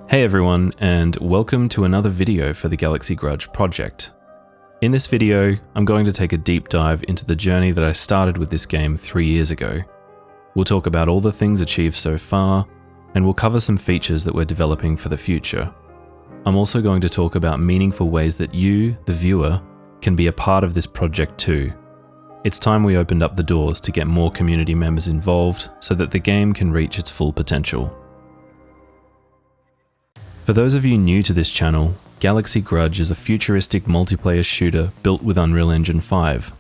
Hey everyone, and welcome to another video for the Galaxy Grudge project. In this video, I'm going to take a deep dive into the journey that I started with this game 3 years ago. We'll talk about all the things achieved so far, and we'll cover some features that we're developing for the future. I'm also going to talk about meaningful ways that you, the viewer, can be a part of this project too. It's time we opened up the doors to get more community members involved so that the game can reach its full potential. For those of you new to this channel, Galaxy Grudge is a futuristic multiplayer shooter built with Unreal Engine 5.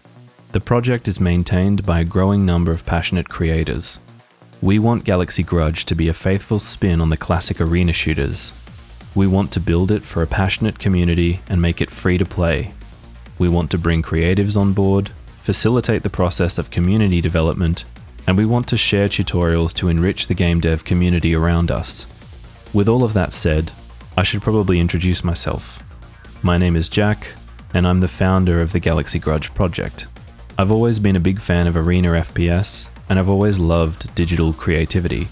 The project is maintained by a growing number of passionate creators. We want Galaxy Grudge to be a faithful spin on the classic arena shooters. We want to build it for a passionate community and make it free to play. We want to bring creatives on board, facilitate the process of community development, and we want to share tutorials to enrich the game dev community around us. With all of that said, I should probably introduce myself. My name is Jack, and I'm the founder of the Galaxy Grudge project. I've always been a big fan of arena FPS, and I've always loved digital creativity.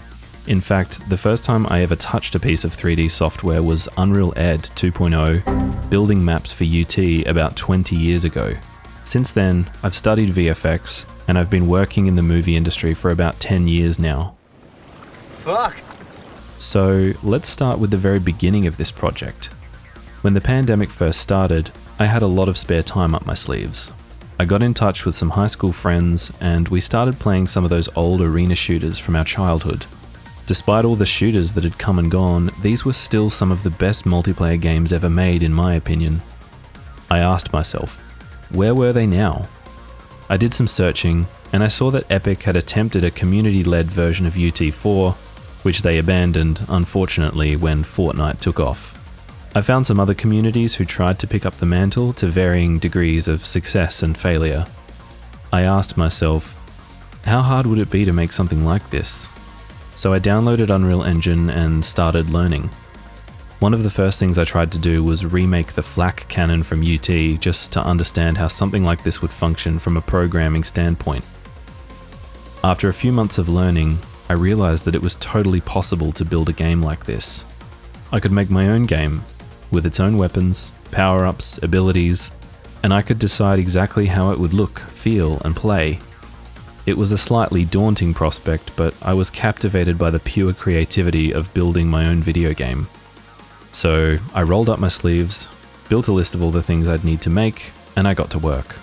In fact, the first time I ever touched a piece of 3D software was Unreal Ed 2.0, building maps for UT about 20 years ago. Since then, I've studied VFX, and I've been working in the movie industry for about 10 years now. Fuck! So let's start with the very beginning of this project. When the pandemic first started, I had a lot of spare time up my sleeves. I got in touch with some high school friends and we started playing some of those old arena shooters from our childhood. Despite all the shooters that had come and gone, these were still some of the best multiplayer games ever made in my opinion. I asked myself, where were they now? I did some searching and I saw that Epic had attempted a community-led version of UT4, which they abandoned, unfortunately, when Fortnite took off. I found some other communities who tried to pick up the mantle to varying degrees of success and failure. I asked myself, how hard would it be to make something like this? So I downloaded Unreal Engine and started learning. One of the first things I tried to do was remake the flak cannon from UT just to understand how something like this would function from a programming standpoint. After a few months of learning, I realized that it was totally possible to build a game like this. I could make my own game, with its own weapons, power-ups, abilities, and I could decide exactly how it would look, feel, and play. It was a slightly daunting prospect, but I was captivated by the pure creativity of building my own video game. So I rolled up my sleeves, built a list of all the things I'd need to make, and I got to work.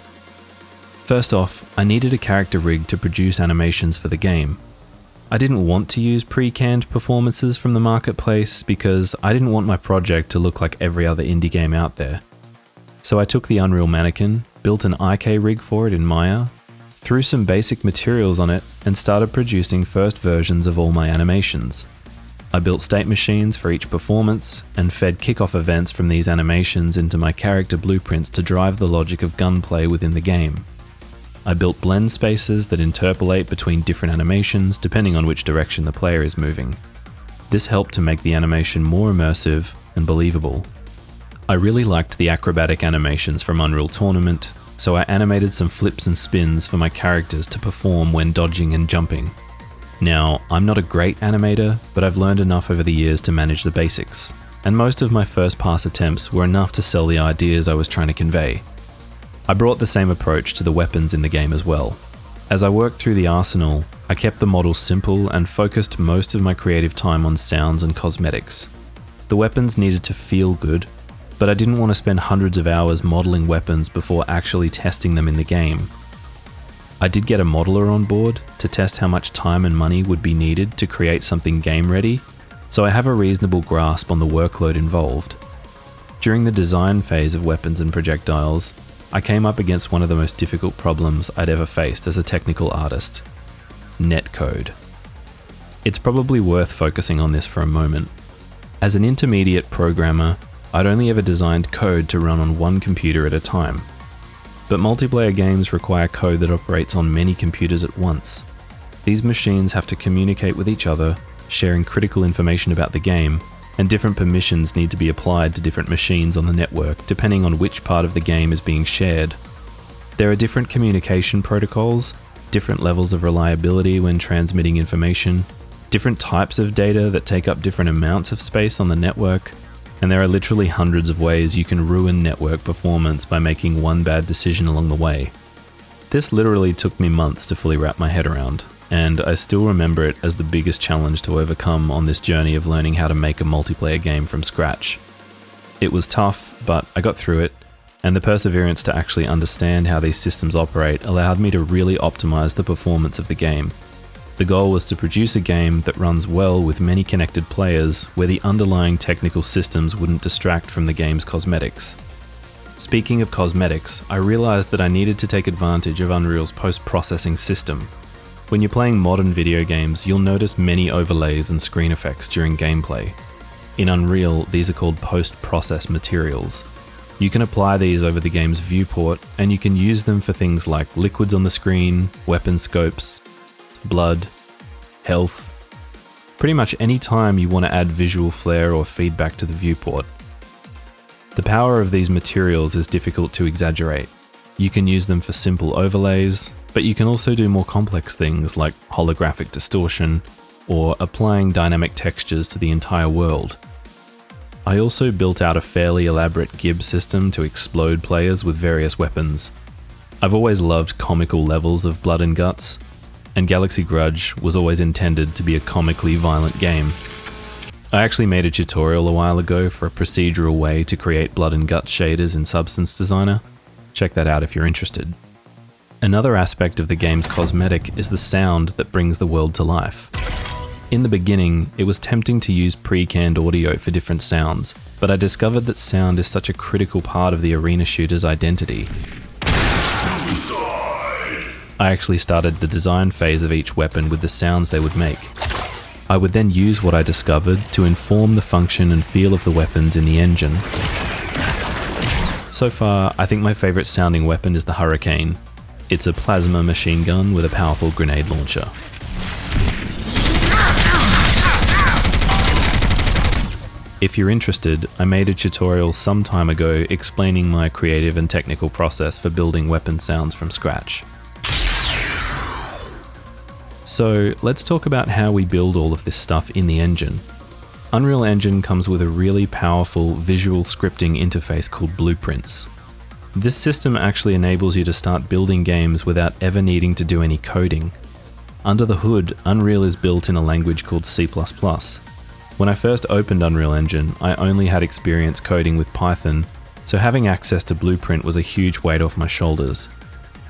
First off, I needed a character rig to produce animations for the game. I didn't want to use pre-canned performances from the marketplace because I didn't want my project to look like every other indie game out there. So I took the Unreal Mannequin, built an IK rig for it in Maya, threw some basic materials on it, and started producing first versions of all my animations. I built state machines for each performance and fed kickoff events from these animations into my character blueprints to drive the logic of gunplay within the game. I built blend spaces that interpolate between different animations depending on which direction the player is moving. This helped to make the animation more immersive and believable. I really liked the acrobatic animations from Unreal Tournament, so I animated some flips and spins for my characters to perform when dodging and jumping. Now, I'm not a great animator, but I've learned enough over the years to manage the basics, and most of my first pass attempts were enough to sell the ideas I was trying to convey. I brought the same approach to the weapons in the game as well. As I worked through the arsenal, I kept the model simple and focused most of my creative time on sounds and cosmetics. The weapons needed to feel good, but I didn't want to spend hundreds of hours modeling weapons before actually testing them in the game. I did get a modeler on board to test how much time and money would be needed to create something game ready, so I have a reasonable grasp on the workload involved. During the design phase of weapons and projectiles, I came up against one of the most difficult problems I'd ever faced as a technical artist: netcode. It's probably worth focusing on this for a moment. As an intermediate programmer, I'd only ever designed code to run on one computer at a time. But multiplayer games require code that operates on many computers at once. These machines have to communicate with each other, sharing critical information about the game, and different permissions need to be applied to different machines on the network depending on which part of the game is being shared. There are different communication protocols, different levels of reliability when transmitting information, different types of data that take up different amounts of space on the network, and there are literally hundreds of ways you can ruin network performance by making one bad decision along the way. This literally took me months to fully wrap my head around, and I still remember it as the biggest challenge to overcome on this journey of learning how to make a multiplayer game from scratch. It was tough, but I got through it, and the perseverance to actually understand how these systems operate allowed me to really optimize the performance of the game. The goal was to produce a game that runs well with many connected players, where the underlying technical systems wouldn't distract from the game's cosmetics. Speaking of cosmetics, I realized that I needed to take advantage of Unreal's post-processing system. When you're playing modern video games, you'll notice many overlays and screen effects during gameplay. In Unreal, these are called post-process materials. You can apply these over the game's viewport, and you can use them for things like liquids on the screen, weapon scopes, blood, health. Pretty much any time you want to add visual flair or feedback to the viewport. The power of these materials is difficult to exaggerate. You can use them for simple overlays, but you can also do more complex things like holographic distortion or applying dynamic textures to the entire world. I also built out a fairly elaborate gib system to explode players with various weapons. I've always loved comical levels of blood and guts, and Galaxy Grudge was always intended to be a comically violent game. I actually made a tutorial a while ago for a procedural way to create blood and guts shaders in Substance Designer. Check that out if you're interested. Another aspect of the game's cosmetic is the sound that brings the world to life. In the beginning, it was tempting to use pre-canned audio for different sounds, but I discovered that sound is such a critical part of the arena shooter's identity. I actually started the design phase of each weapon with the sounds they would make. I would then use what I discovered to inform the function and feel of the weapons in the engine. So far, I think my favorite sounding weapon is the Hurricane. It's a plasma machine gun with a powerful grenade launcher. If you're interested, I made a tutorial some time ago explaining my creative and technical process for building weapon sounds from scratch. So let's talk about how we build all of this stuff in the engine. Unreal Engine comes with a really powerful visual scripting interface called Blueprints. This system actually enables you to start building games without ever needing to do any coding. Under the hood, Unreal is built in a language called C++. When I first opened Unreal Engine, I only had experience coding with Python, so having access to Blueprint was a huge weight off my shoulders.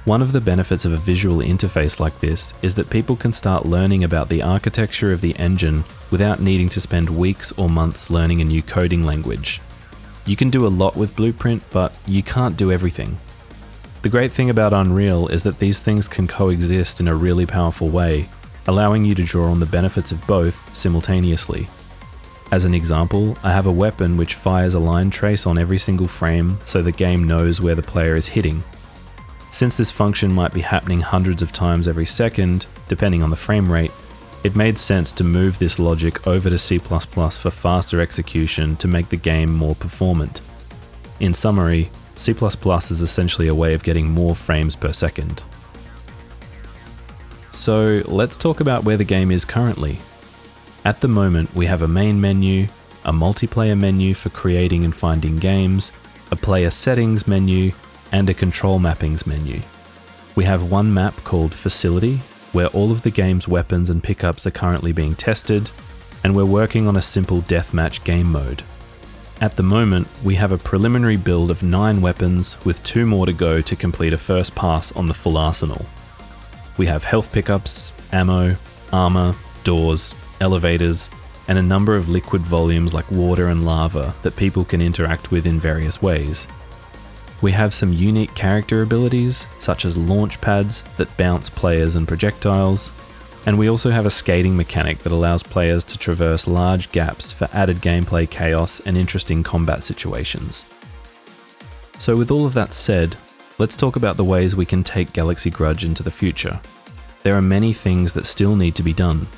One of the benefits of a visual interface like this is that people can start learning about the architecture of the engine without needing to spend weeks or months learning a new coding language. You can do a lot with Blueprint, but you can't do everything. The great thing about Unreal is that these things can coexist in a really powerful way, allowing you to draw on the benefits of both simultaneously. As an example, I have a weapon which fires a line trace on every single frame so the game knows where the player is hitting. Since this function might be happening hundreds of times every second, depending on the frame rate, it made sense to move this logic over to C++ for faster execution to make the game more performant. In summary, C++ is essentially a way of getting more frames per second. So let's talk about where the game is currently. At the moment, we have a main menu, a multiplayer menu for creating and finding games, a player settings menu, and a control mappings menu. We have one map called Facility, where all of the game's weapons and pickups are currently being tested, and we're working on a simple deathmatch game mode. At the moment, we have a preliminary build of 9 weapons with 2 more to go to complete a first pass on the full arsenal. We have health pickups, ammo, armor, doors, elevators, and a number of liquid volumes like water and lava that people can interact with in various ways. We have some unique character abilities, such as launch pads that bounce players and projectiles, and we also have a skating mechanic that allows players to traverse large gaps for added gameplay chaos and interesting combat situations. So with all of that said, let's talk about the ways we can take Galaxy Grudge into the future. There are many things that still need to be done.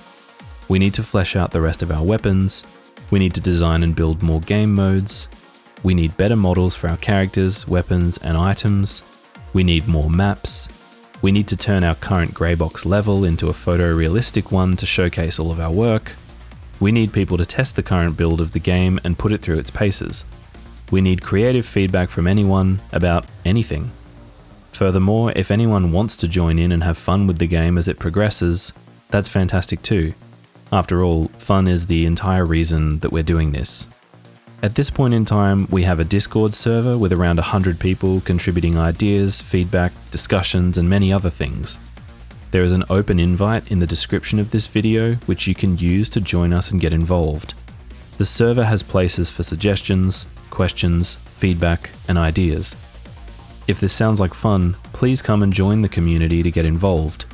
We need to flesh out the rest of our weapons, We need to design and build more game modes. We need better models for our characters, weapons, and items. We need more maps. We need to turn our current grey box level into a photorealistic one to showcase all of our work. We need people to test the current build of the game and put it through its paces. We need creative feedback from anyone about anything. Furthermore, if anyone wants to join in and have fun with the game as it progresses, that's fantastic too. After all, fun is the entire reason that we're doing this. At this point in time, we have a Discord server with around 100 people contributing ideas, feedback, discussions, and many other things. There is an open invite in the description of this video which you can use to join us and get involved. The server has places for suggestions, questions, feedback, and ideas. If this sounds like fun, please come and join the community to get involved.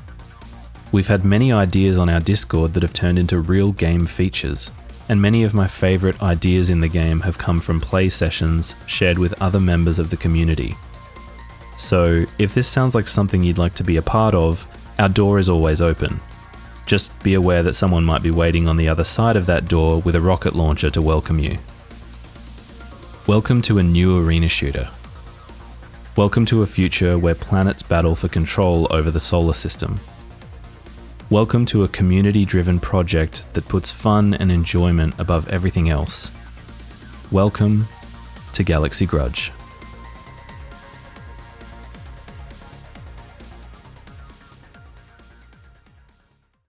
We've had many ideas on our Discord that have turned into real game features, and many of my favourite ideas in the game have come from play sessions shared with other members of the community. So, if this sounds like something you'd like to be a part of, our door is always open. Just be aware that someone might be waiting on the other side of that door with a rocket launcher to welcome you. Welcome to a new arena shooter. Welcome to a future where planets battle for control over the solar system. Welcome to a community-driven project that puts fun and enjoyment above everything else. Welcome to Galaxy Grudge.